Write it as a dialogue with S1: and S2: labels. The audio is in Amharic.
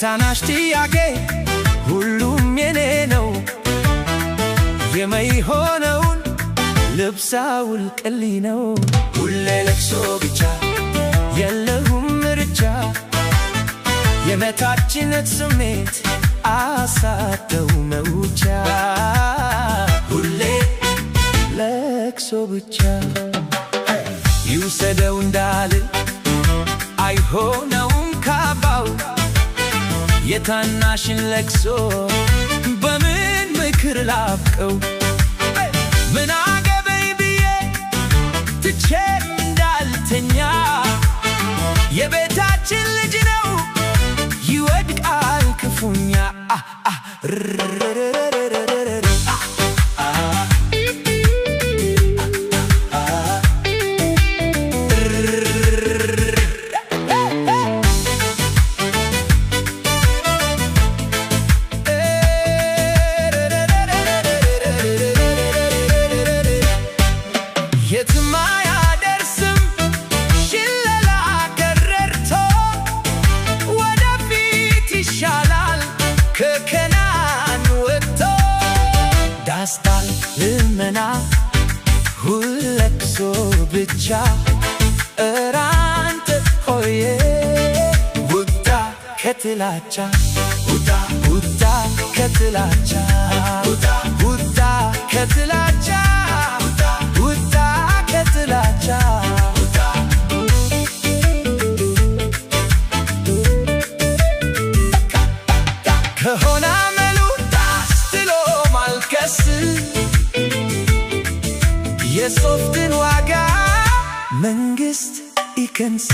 S1: የታናሽ ጥያቄ ሁሉም የኔ ነው የማይሆነውን ልብስ አውልቅልኝ ነው ሁሌ ለቅሶ ብቻ የለሁም ምርጫ የመታችነት ስሜት አሳተው መውጫ ሁሌ ለቅሶ ብቻ ይውሰደው እንዳልል አይሆነውም ካባው የታናሽን ለቅሶ በምን ምክር ላብቀው ምን አገበኝ ብዬ ትቼም እንዳልተኛ የቤታችን ልጅ ነው ይወድቃል ክፉኛ የትም አያደርስም ሽለላ ከረርቶ ወደፊት ይሻላል ከከናን ወጥቶ ዳስታል ልመና ሁለቅሶ ብቻ እራንተ ሆዬ ውጣ ከትላቻ ውጣ ውጣ ከትላቻ ውጣ ከትላቻ ከሆነ አመሉ ታስትሎ ማልቀስ የሶፍትን ዋጋ መንግስት ይከንስ